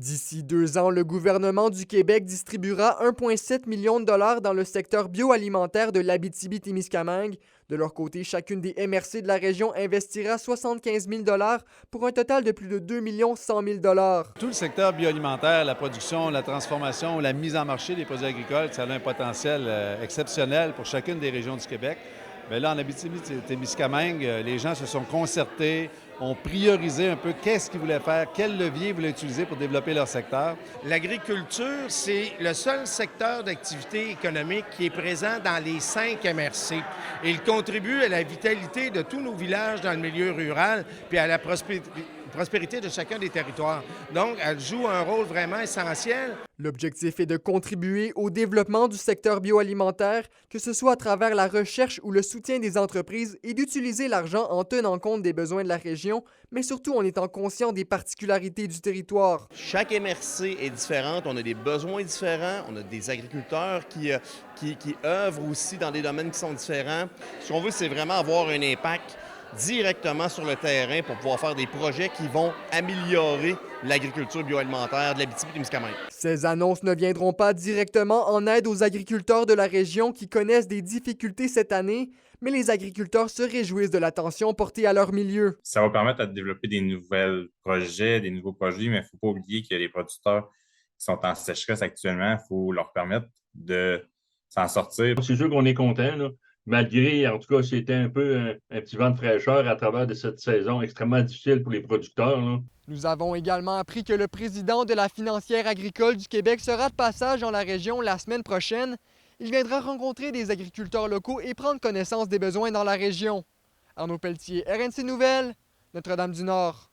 D'ici 2 ans, le gouvernement du Québec distribuera 1,7 million de dollars dans le secteur bioalimentaire de l'Abitibi-Témiscamingue. De leur côté, chacune des MRC de la région investira 75 000 dollars pour un total de plus de 2 100 000 dollars. Tout le secteur bioalimentaire, la production, la transformation, la mise en marché des produits agricoles, ça a un potentiel exceptionnel pour chacune des régions du Québec. Mais là, en Abitibi-Témiscamingue, les gens se sont concertés, ont priorisé un peu qu'est-ce qu'ils voulaient faire, quel levier ils voulaient utiliser pour développer leur secteur. L'agriculture, c'est le seul secteur d'activité économique qui est présent dans les 5 MRC. Et il contribue à la vitalité de tous nos villages dans le milieu rural, puis à la prospérité de chacun des territoires. Donc, elle joue un rôle vraiment essentiel. L'objectif est de contribuer au développement du secteur bioalimentaire, que ce soit à travers la recherche ou le soutien des entreprises, et d'utiliser l'argent en tenant compte des besoins de la région, mais surtout en étant conscient des particularités du territoire. Chaque MRC est différente, on a des besoins différents, on a des agriculteurs qui œuvrent aussi dans des domaines qui sont différents. Ce qu'on veut, c'est vraiment avoir un impact directement sur le terrain pour pouvoir faire des projets qui vont améliorer l'agriculture bioalimentaire de l'Abitibi-Témiscamingue. Ces annonces ne viendront pas directement en aide aux agriculteurs de la région qui connaissent des difficultés cette année, mais les agriculteurs se réjouissent de l'attention portée à leur milieu. Ça va permettre de développer des nouveaux projets, des nouveaux produits, mais il ne faut pas oublier que les producteurs qui sont en sécheresse actuellement, il faut leur permettre de s'en sortir. C'est sûr qu'on est content, là. Malgré, en tout cas, c'était un peu un petit vent de fraîcheur à travers de cette saison extrêmement difficile pour les producteurs, là. Nous avons également appris que le président de la financière agricole du Québec sera de passage dans la région la semaine prochaine. Il viendra rencontrer des agriculteurs locaux et prendre connaissance des besoins dans la région. Arnaud Pelletier, RNC Nouvelles, Notre-Dame-du-Nord.